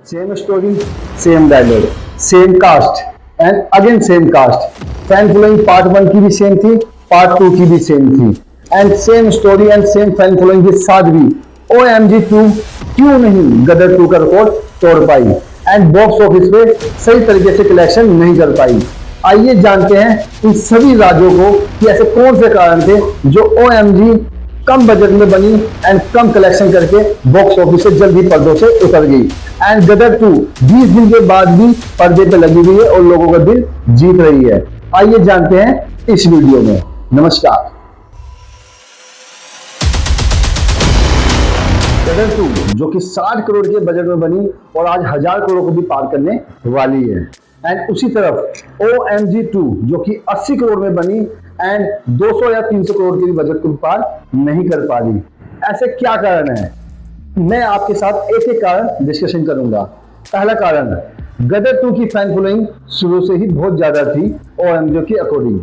Same story, same dialogue, same cast and again same cast. Fan following part 1 की भी same थी, part 2 की भी सेम थी and same story and same fan following के साथ भी OMG2 क्यों नहीं गदर 2 का रिकॉर्ड तोड़ पाई एंड बॉक्स ऑफिस पे सही तरीके से कलेक्शन नहीं कर पाई। आइए जानते हैं इन सभी राज्यों को कि ऐसे कौन से कारण थे जो OMG कम बजट में बनी एंड कम कलेक्शन करके बॉक्स ऑफिस से जल्दी पर्दों से उतर गई एंड गदर 2 20 दिन के बाद भी पर्दे पे लगी हुई है और लोगों का दिल जीत रही है। आइए जानते हैं इस वीडियो में। नमस्कार। गदर 2 जो कि 60 करोड़ के बजट में बनी और आज 1000 करोड़ को भी पार करने वाली है एंड उसी तरफ OMG2 जो कि 80 करोड़ में बनी एंड 200 या 300 करोड़ के भी बजट को पार नहीं कर पा रही। ऐसे क्या कारण है, मैं आपके साथ एक एक कारण डिस्कशन करूंगा। पहला कारण, गदर 2 की फैन फॉलोइंग शुरू से ही बहुत ज्यादा थी OMG के अकॉर्डिंग।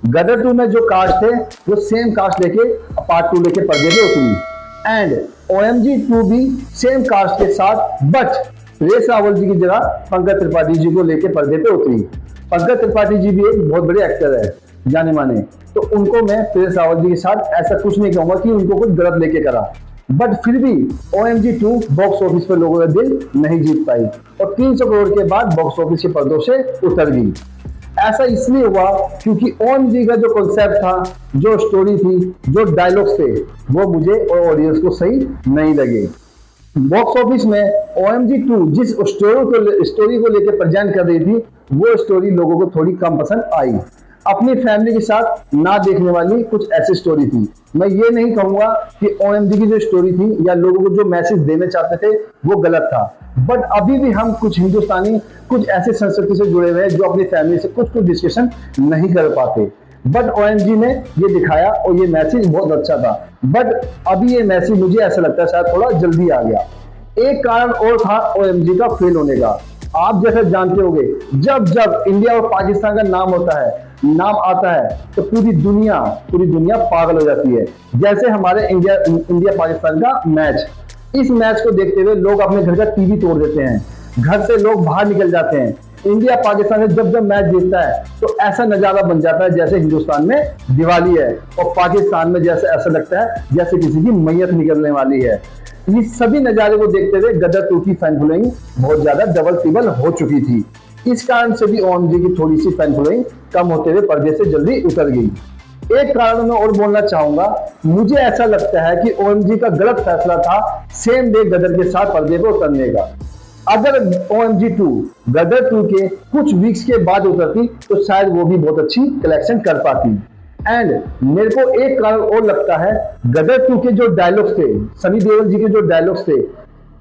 गदर 2 में जो कास्ट थे वो सेम कास्ट लेके पार्ट 2 लेके पर्दे पे उतरी एंड OMG2 भी सेम कास्ट के साथ बट परेश रावल जी की जगह पंकज त्रिपाठी जी को लेके पर्दे पे उतरी। पंकज त्रिपाठी जी भी एक बहुत बड़े एक्टर है, जाने माने, तो उनको मैं परेश रावल जी के साथ ऐसा कुछ नहीं कहूंगा कि उनको कुछ गलत लेके करा, बट फिर भी OMG2 बॉक्स ऑफिस पे लोगों का दिल नहीं जीत पाई और 300 करोड़ के बाद बॉक्स ऑफिस के पर्दों से उतर गई। ऐसा इसलिए हुआ क्योंकि OMG का जो कॉन्सेप्ट था, जो स्टोरी थी, जो डायलॉग्स थे, वो मुझे और ऑडियंस को सही नहीं लगे। बॉक्स ऑफिस में OMG2 जिस स्टोरी को लेकर प्रेजेंट कर रही थी वो स्टोरी लोगों को थोड़ी कम पसंद आई। अपनी फैमिली के साथ ना देखने वाली कुछ ऐसी स्टोरी थी। मैं ये नहीं कहूंगा कि OMG की जो स्टोरी थी या लोगों को जो मैसेज देना चाहते थे वो गलत था, बट अभी भी हम कुछ हिंदुस्तानी कुछ ऐसे संस्कृति से जुड़े हुए हैं जो अपनी फैमिली से कुछ डिस्कशन नहीं कर पाते, बट OMG ने ये दिखाया और ये मैसेज बहुत अच्छा था। बट अभी ये मैसेज मुझे ऐसा लगता है शायद थोड़ा जल्दी आ गया। एक कारण और था OMG का फेल होने का। आप जैसे जानते होंगे, जब जब इंडिया और पाकिस्तान का नाम आता है तो पूरी दुनिया पागल हो जाती है। जैसे हमारे इंडिया पाकिस्तान का मैच, इस मैच को देखते हुए लोग अपने घर का टीवी तोड़ देते हैं, घर से लोग बाहर निकल जाते हैं। इंडिया पाकिस्तान से जब मैच जीतता है तो ऐसा नजारा बन जाता है जैसे हिंदुस्तान में दिवाली है और पाकिस्तान में जैसे ऐसा लगता है जैसे किसी की मैयत निकलने वाली है। ये सभी नजारे को देखते हुए गदर 2 की फैन फॉलोइंग बहुत ज्यादा डबल टिबल हो चुकी थी। इस कारण से भी OMG की थोड़ी सी फैन फॉलोइंग कम होते हुए पर्दे से जल्दी उतर गई। एक कारण मैं और बोलना चाहूंगा, मुझे ऐसा लगता है कि OMG का गलत फैसला था सेम डे गदर के साथ पर्दे पर उतरने का। अगर OMG2 गदर 2 के कुछ वीक्स के बाद उतरती तो शायद वो भी बहुत अच्छी कलेक्शन कर पाती। एंड मेरे को एक कारण और लगता है, गदर 2 के जो डायलॉग्स थे, सनी देओल जी के जो डायलॉग्स थे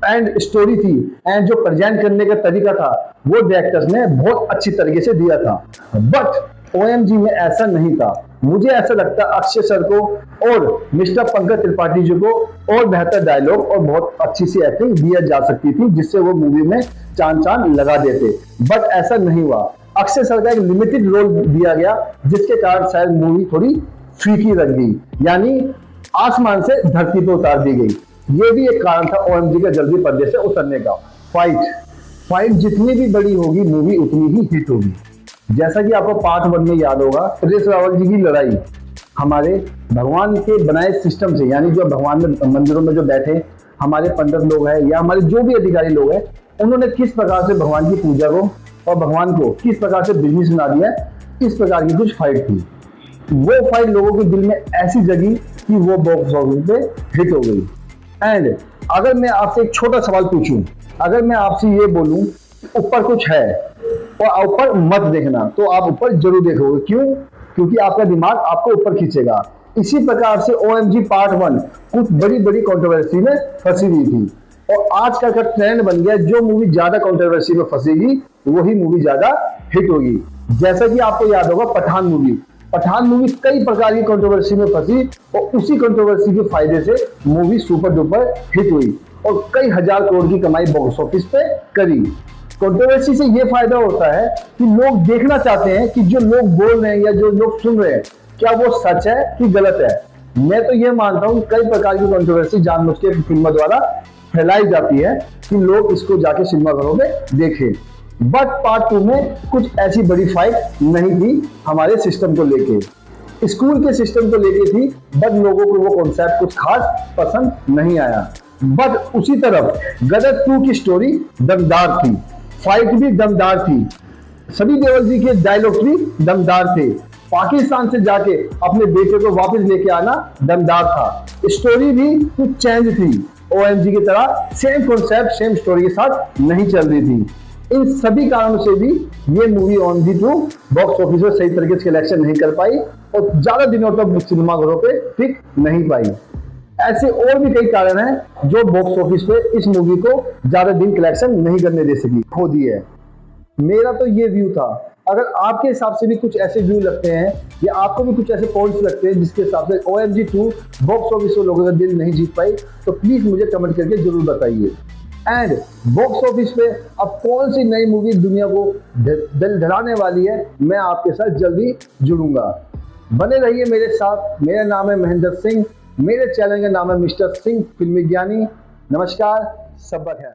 एंड स्टोरी थी एंड जो प्रेजेंट करने का तरीका था वो डायरेक्टर्स ने बहुत अच्छी तरीके से दिया था, बट OMG में ऐसा नहीं था। मुझे ऐसा लगता है अक्षय सर को और मिस्टर पंकज त्रिपाठी जी को और बेहतर डायलॉग और बहुत अच्छी सी एक्टिंग दिया जा सकती थी जिससे वो मूवी में चांद लगा देते, बट ऐसा नहीं हुआ। अक्षय सर का एक लिमिटेड रोल दिया गया जिसके कारण शायद मूवी थोड़ी फीकी लग गई, यानी आसमान से धरती पर उतार दी गई। ये भी एक कारण था OMG का जल्दी पर्दे से उतरने का। फाइट जितनी भी बड़ी होगी मूवी उतनी ही हिट होगी। जैसा कि आपको पार्ट 1 में याद होगा, परेश रावल जी की लड़ाई हमारे भगवान के बनाए सिस्टम से, यानी जो भगवान में मंदिरों में जो बैठे हमारे पंडित लोग हैं या हमारे जो भी अधिकारी लोग हैं, उन्होंने किस प्रकार से भगवान की पूजा को और भगवान को किस प्रकार से बिजनेस बना दिया, इस प्रकार की कुछ फाइट थी। वो फाइट लोगों के दिल में ऐसी जगी कि वो बॉक्स ऑफिस पे हिट हो गई। एंड अगर मैं आपसे एक छोटा सवाल पूछूं, अगर मैं आपसे ये बोलूं ऊपर कुछ है और ऊपर मत देखना, तो आप ऊपर जरूर देखोगे। क्यों? क्योंकि आपका दिमाग आपको ऊपर खींचेगा। इसी प्रकार से OMG पार्ट 1 कुछ बड़ी कंट्रोवर्सी में फंसी हुई थी और आज का ट्रेंड बन गया, जो मूवी ज्यादा कंट्रोवर्सी में फंसेगी वही मूवी ज्यादा हिट होगी। जैसा कि आपको याद होगा पठान मूवी कई प्रकार की कंट्रोवर्सी में फंसी और उसी कंट्रोवर्सी के फायदे से मूवी सुपर डुपर हिट हुई और कई 1000 करोड़ की कमाई बॉक्स ऑफिस पे करी। कंट्रोवर्सी से ये फायदा होता है कि लोग देखना चाहते हैं कि जो लोग बोल रहे हैं या जो लोग सुन रहे हैं क्या वो सच है कि गलत है। मैं तो ये मानता हूँ कई प्रकार की कंट्रोवर्सी जानबूझ के फिल्मों द्वारा फैलाई जाती है कि लोग इसको जाके सिनेमाघरों में देखें। बट पार्ट 2 में कुछ ऐसी बड़ी फाइट नहीं थी हमारे सिस्टम को लेके, स्कूल के सिस्टम को लेके थी, बट लोगों को वो कॉन्सेप्ट कुछ खास पसंद नहीं आया। बट उसी तरफ गदर 2 की स्टोरी दमदार थी, फाइट भी दमदार थी, सनी देओल जी के डायलॉग भी दमदार थे, पाकिस्तान से जाके अपने बेटे को वापस लेके आना दमदार था, स्टोरी भी कुछ चेंज थी, ओएमजी की तरह सेम कॉन्सेप्ट सेम स्टोरी के साथ नहीं चल रही थी। इन सभी कारणों से भी ये मूवी OMG 2 बॉक्स ऑफिस में सही तरीके से कलेक्शन नहीं कर पाई और ज्यादा दिनों तक सिनेमाघरों पे टिक नहीं पाई। ऐसे और भी कई कारण हैं जो बॉक्स ऑफिस पे इस मूवी को ज्यादा दिन कलेक्शन नहीं करने दे सकी, खो दी है। मेरा तो ये व्यू था। अगर आपके हिसाब से भी कुछ ऐसे व्यू लगते हैं या आपको भी कुछ ऐसे पॉइंट्स लगते हैं जिसके हिसाब से OMG 2 बॉक्स ऑफिस में लोगों का दिल नहीं जीत पाई, तो प्लीज मुझे कमेंट करके जरूर बताइए। एंड बॉक्स ऑफिस पे अब कौन सी नई मूवी दुनिया को दिल धड़ाने वाली है, मैं आपके साथ जल्दी जुड़ूंगा। बने रहिए मेरे साथ। मेरा नाम है महेंद्र सिंह, मेरे चैनल का नाम है मिस्टर सिंह फिल्मी ज्ञानी। नमस्कार, सबक है।